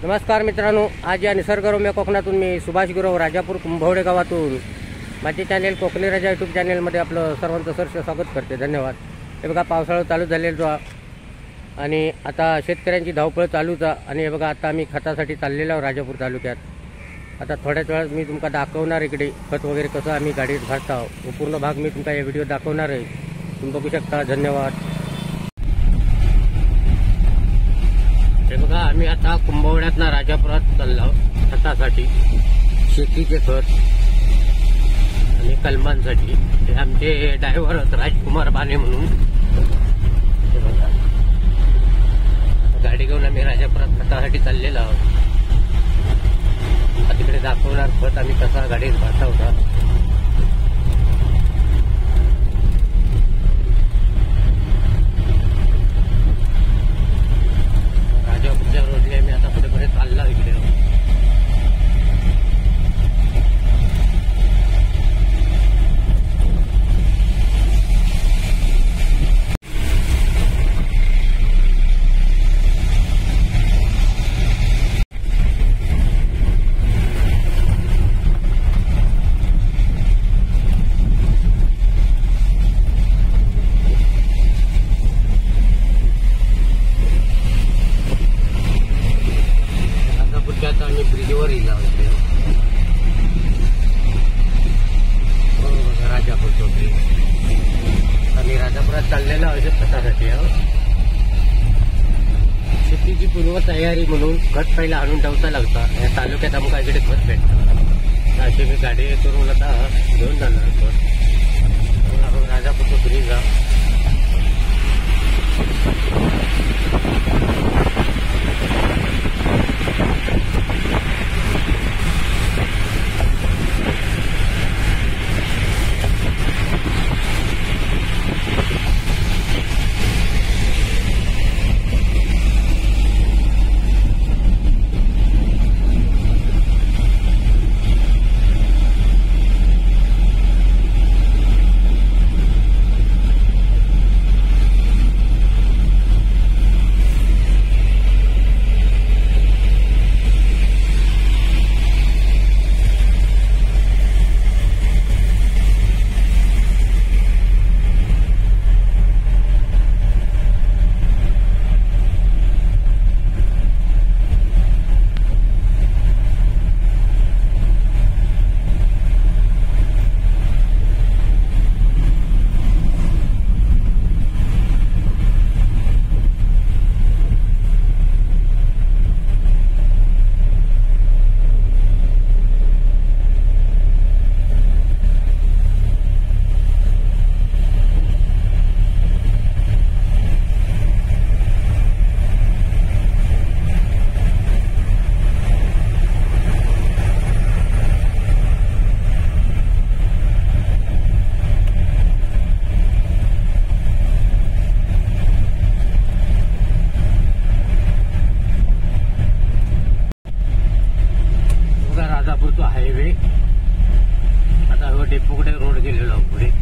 नमस्कार मित्रांनो, आज या निसर्गरम्य कोकणातून मी सुभाष गुरव राजापूर कुंभवडे गावातून माझे चॅनेल कोकणी राजा यूट्यूब चॅनेलमध्ये आपलं सर्वांचं सहर्ष स्वागत करते. धन्यवाद. हे बघा, पावसाळा चालू झालेलो आणि आता शेतकऱ्यांची धावपळ चालूच आणि हे बघा, आता आम्ही खतासाठी चाललेलो आहोत राजापूर तालुक्यात. आता थोड्याच वेळात मी तुमका दाखवणार इकडे खत वगैरे कसं आम्ही गाडीत घालतो. पूर्ण भाग मी तुमका या व्हिडिओ दाखवणार आहे, तुम्ही बघू शकता. धन्यवाद. हे बघा, आम्ही आता कुंभवड्यातला राजापुरात चाललो खतासाठी. शेतीचे खत आणि कलमांसाठी. हे आमचे ड्रायव्हर आहेत राजकुमार बाने म्हणून. हे बघा, गाडी घेऊन आम्ही राजापुरात खतासाठी चाललेलो आहोत. तिकडे दाखवणार खत आम्ही कसा गाडीत भरता होता. राजापूरच्या रोडने आम्ही आता पुढे पुढे चालला इकडे. आता आम्ही ब्रिजवर येईल राजापूरचं ब्रिज. आम्ही राजापुरात चाललेलो आहोत खतासाठी. शेतीची पूर्व तयारी म्हणून खत पहिला आणून ठेवता लागता. या तालुक्यात आमका इकडे खत भेटतं. अशी मी गाडी करून आता घेऊन जाणार खत. राजापूरचं ब्रिज राजापूरचा हायवे. आता डेपोकडे रोड गेलेलो पुढे.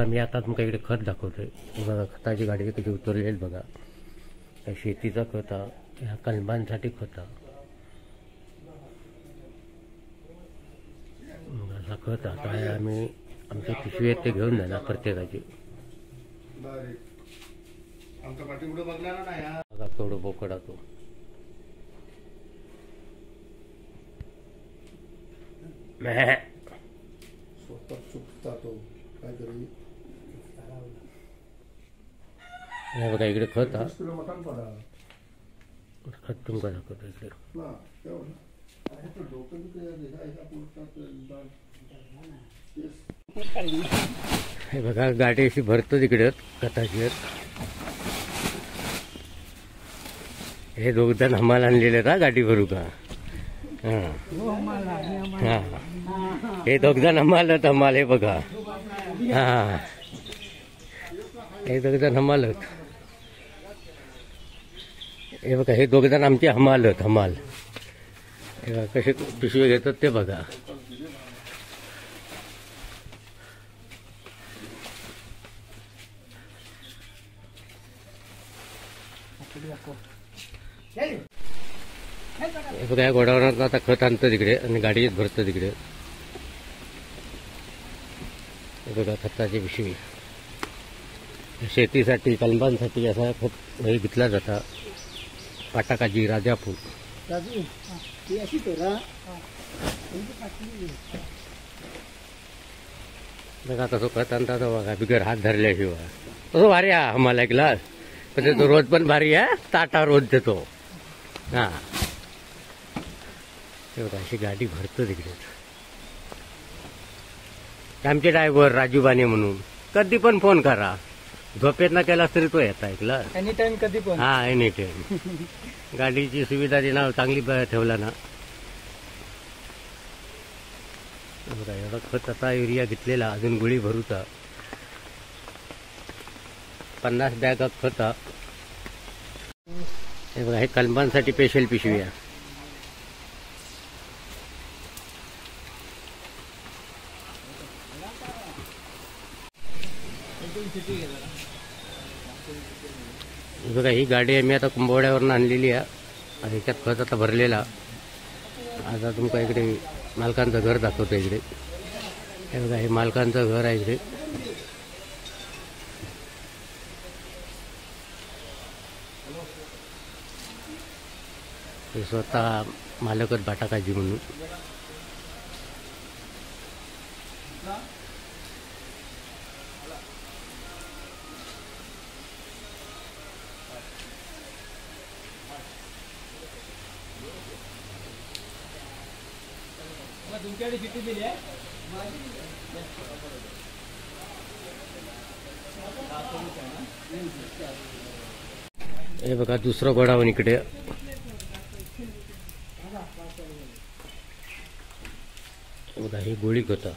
मी आता तुमका इकडे खत दाखवतोय. बघा, खताची गाडी कशी उतरली आहेत बघा. शेतीचा खत, ह्या कलमांसाठी खत. असा खत आता आहे. आम्ही आमच्या पिशवी आहेत ते घेऊन जाणार प्रत्येकाची. बघा केवढं बोकडा तो. हे बघा, इकडे खत खत तुमका दाखवतो इकडे. हे बघा गाडी अशी भरतो तिकडे कथाची. हे दोघजण हमाल आणलेले ना गाडी भरू का. हा हा हे दोघजण हमालत हमाल. हे बघा हा हे दोघजण हमालत. हे बघा हे दोघजण आमचे हमालत हमाल. हे बघा कसे पिशवी घेतात ते बघा. हे बघा या गोडावरात आता खत आणतं तिकडे आणि गाडीत भरतं तिकडे. हे बघा खताची पिशवी. शेतीसाठी कलमांसाठी असा खत हे घेतला जाता. पाटाकाजी राजापूर. बघा कसं खत आणतात बघा बिगर हात धरल्याशिवाय. कसं भारी आहे आम्हाला ऐकला. पण तो रोज पण भारी आहे. ताटा रोज देतो. हा हे बघा अशी गाडी भरतो तिकडे. आमचे ड्रायव्हर राजू बाने म्हणून कधी पण फोन करा. झोपेत ना केला तरी तो येता ऐकला. एनी टाइम कधी पण. हा एनी टाइम. गाडीची सुविधा देणार चांगली ठेवला ना. बघा एवढा खत आता एरिया घेतलेला. अजून गुळी भरूचा. 50 बॅग खत. हे बघा हे कलमांसाठी स्पेशल पिशवी आहे. बघा ही गाडी आम्ही आता कुंभवड्यावरून आणलेली आहे. आणि ह्याच्यात खत आता भरलेला. आता तुमका इकडे मालकांचं घर दाखवतं इकडे. हे बघा हे मालकांचं घर आहे इकडे. हे स्वतः मालकच बाटाकाजी म्हणून. तुमच्याकडे किती दिली आहे. हे बघा दुसरं गोडावून इकडे. बघा ही गोळी होता.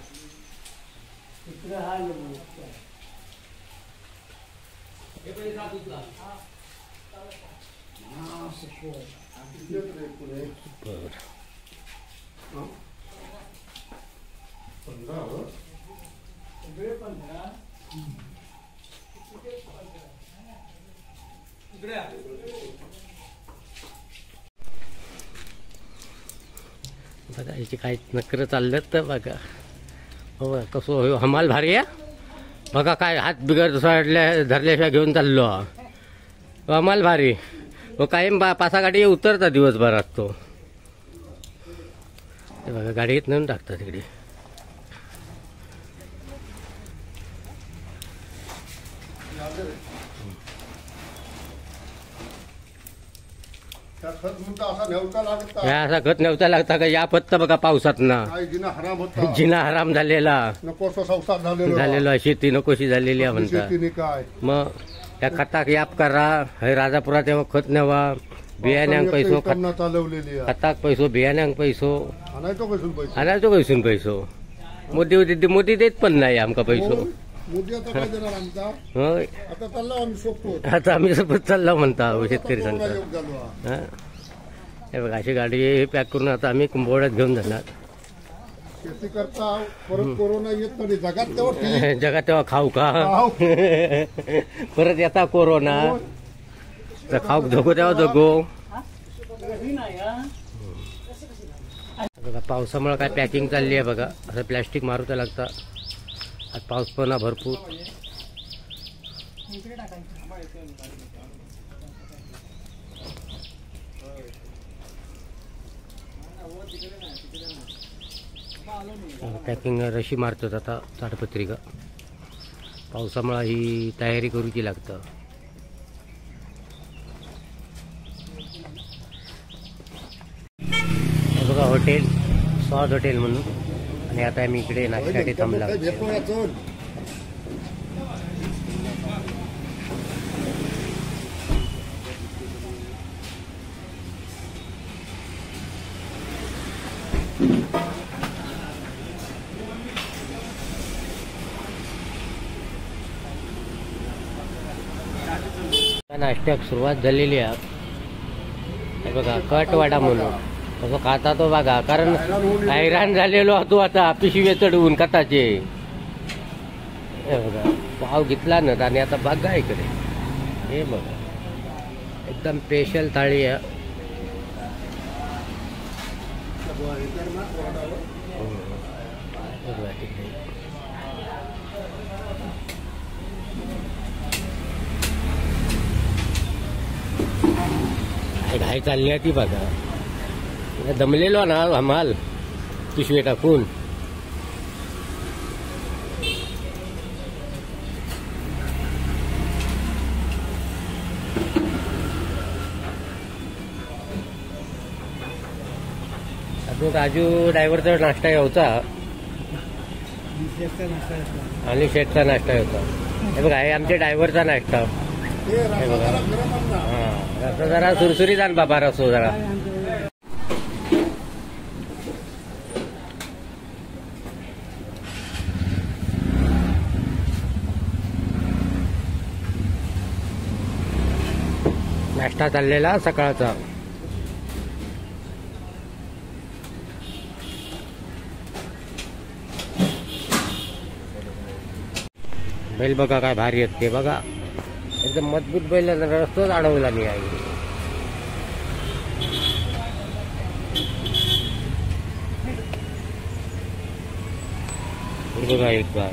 बघा याची काही नकर चाललं तर बघा. हो कसं हो हमाल भारी आहे. बघा काय हात बिगर धरल्याशिवाय घेऊन चाललो. हमाल भारी. व कायम पासा गाडी उतरता दिवसभरात तो. बघा गाडीत नेऊन टाकतात तिकडे. असा खत नेवता लागता का. या फक्त बघा पावसात ना जिना हराम झालेला. झालेला शेती नकोशी झालेली आहे म्हणता. मग त्या खताक याप करा. हे राजापुरात तेव्हा खत नेवा. बियाण्यांक पैसो खताक पैसो बियाण्यांक पैसो आणायचो कैसून पैसो. मोदी देत पण नाही आमका पैसो. होय आता आम्ही सोबत चाललो म्हणता शेतकरी सांगता. हे बघा अशी गाडी पॅक करून आता आम्ही कुंभवड्यात घेऊन जाणार. शेती करता परत कोरोना येत नाही जगात तेव्हा खाऊ का. परत येता कोरोना तर खाऊ जगो तेव्हा जगो. बघा पावसामुळे काय पॅकिंग चालली आहे बघा. असं प्लॅस्टिक मारूचा लागता. आज पाऊस पण भरपूर. पॅकिंग रशी मारतात आता ताडपत्रिका. पावसामुळे ही तयारी करूची लागतं. बघा हॉटेल स्वाद हॉटेल म्हणून. आणि आता आम्ही इकडे नाश्त्यासाठी थांबला. भेटतो या चल. नाश्त्याक सुरुवात झालेली आहे. हे बघा कटवाडा म्हणून तसं खाता तो बघा, कारण हैराण झालेलो होतो आता पिशवे चढवून कथाचे. हे बघा पाव घेतला ना आणि आता बघा इकडे हे बघा एकदम स्पेशल थाळी आहे. घाई चालली आहे ती बघा. दमलेलो ना आम्हाला पिशवी टाकून. अजून राजू ड्रायव्हरचा नाश्ता होता आणि शेटचा नाश्ता होता. हे बघा हे आमच्या ड्रायव्हरचा नाश्ता. हे बघा हा रस्ता जरा सुरसुरीत आण बाबा रसो जरा. नाश्ता चाललेला सकाळचा. बैल बघा काय भारी आहेत ते बघा. एकदम मजबूत बैल रस्तोच अडवला मी आहे. बघा एक बार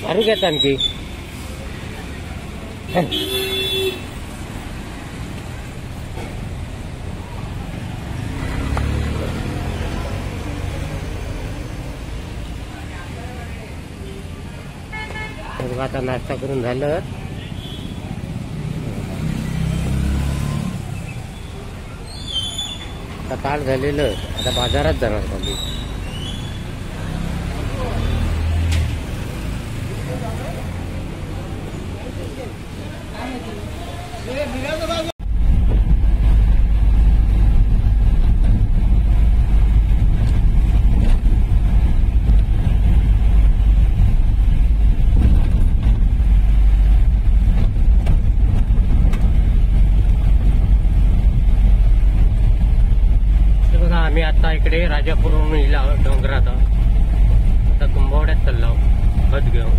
मारू घेत आणखी. आता नाश्ता करून झालं. आता ताट झालेलं. आता बाजारात जाणार खाली. आम्ही आता इकडे राजापूरहून इला डोंगरात आता कुंभवड्यात चाललो खत घेऊन.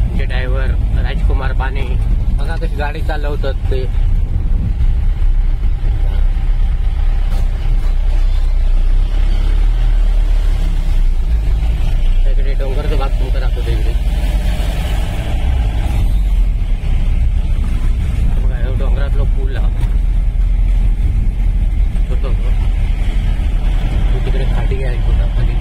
आमचे ड्रायव्हर राजकुमार बाने बघा कशी गाडी चालवतात ते. इकडे डोंगरचा भाग तुमचा दाखवतो. इकडे बघा डोंगरातलो पूल होतो. तिकडे खाडी आहे छोटा खाली.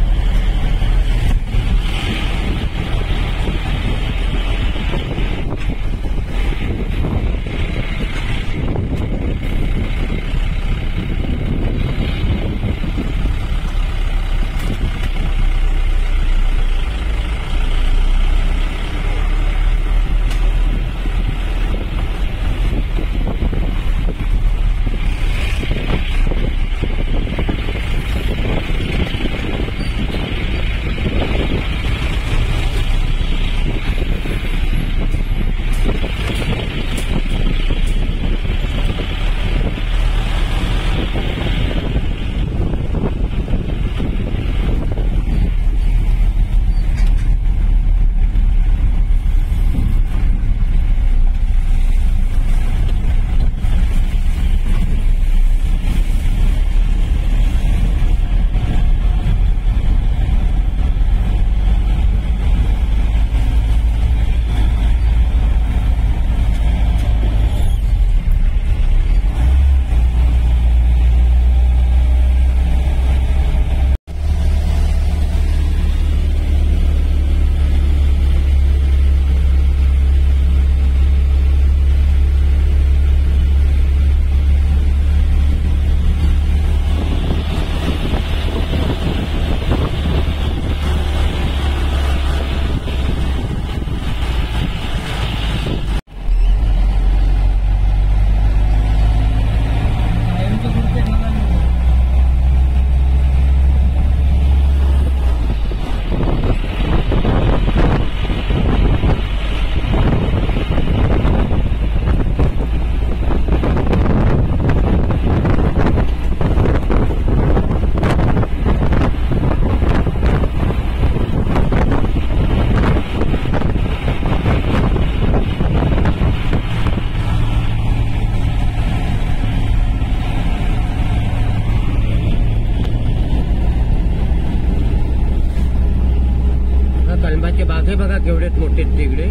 डाळिंबाचे बागे बघा केवढे मोठे आहेत तिकडे.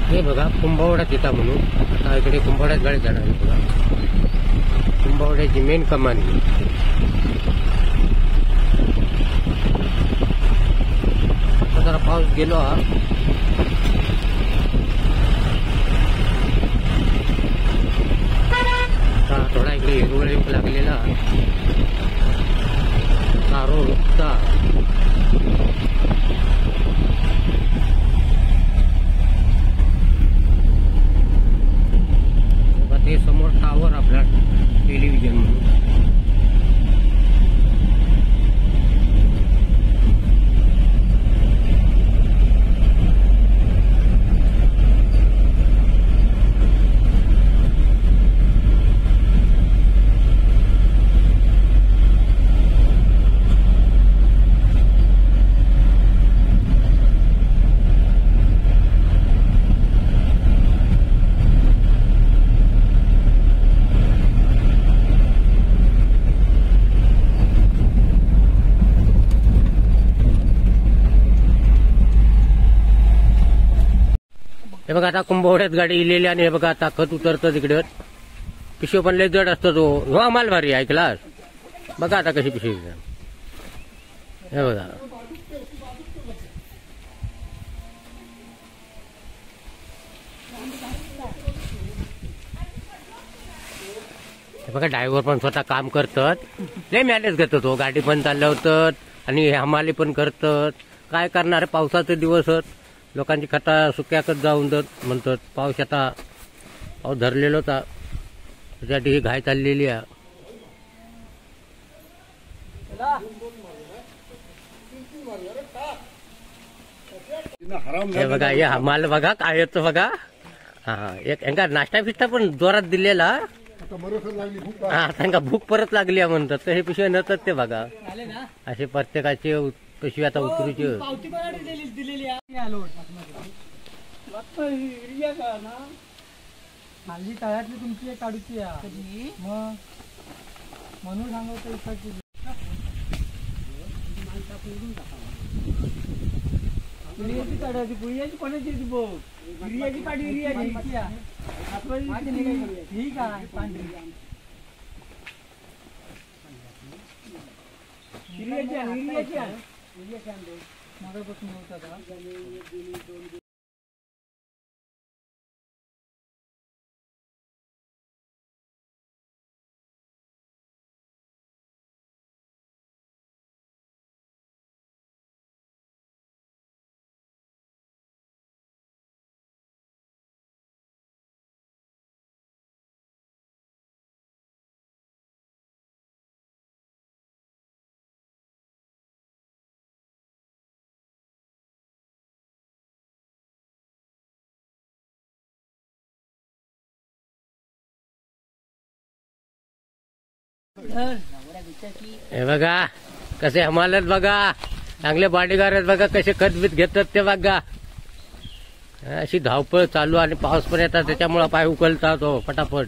हे बघा कुंभवडा तिथा म्हणून. आता इकडे कुंभवड्यात गाडी जाणार आहे बघा. कुंभवड्याची मेन कमान. आता जरा पाऊस गेलो हा. आता थोडा इकडे हिरवळ लागलेला सारो रुपता. ते समोर टावर आपला टेलिव्हिजन म्हणून. हे बघा आता कुंभवड्यात गाडी इलेली आणि हे बघा आता खत उतरतं तिकडे. पिशवी पण लय जड असतो तो. हो माल भारी ऐकलास. बघा आता कशी पिशवी. हे बघा हे बघा ड्रायव्हर पण स्वतः काम करतात. लय मॅनेज करतो तो. गाडी पण चालवतात आणि हमाली पण करतात. काय करणार पावसाचे दिवस लोकांची खता सुक्याकच जाऊन जात म्हणतात. पाऊस आता पाऊस धरलेला होता त्यासाठी ही घाय चाललेली आहे. हे बघा हे हमाल बघा काय येतो बघा. हा एक यांका नाश्ता फिष्टा पण जोरात दिलेला. हा त्यांना भूक परत लागली आहे म्हणतात. तर हे पिशव्या नसतात ते बघा. असे प्रत्येकाचे पिशवी आता उतरूची. हल्ली तळ्यातली तुमची काढूची मग म्हणून सांगतो इकडची पुण्याची काढायची. पुण्याची कोणाची ती बघ. हिरियाची काढी. हिरियाची ठीक आहे. पांढरी हिरियाची मगापासून होता. हे बघा कसे हमालत बघा, चांगले बॉडीगार्ड आहेत बघा, कसे खतबीत घेतात ते बघा. अशी धावपळ चालू आणि पाऊस पण येतात त्याच्यामुळे पाय उकलतात हो पटापट.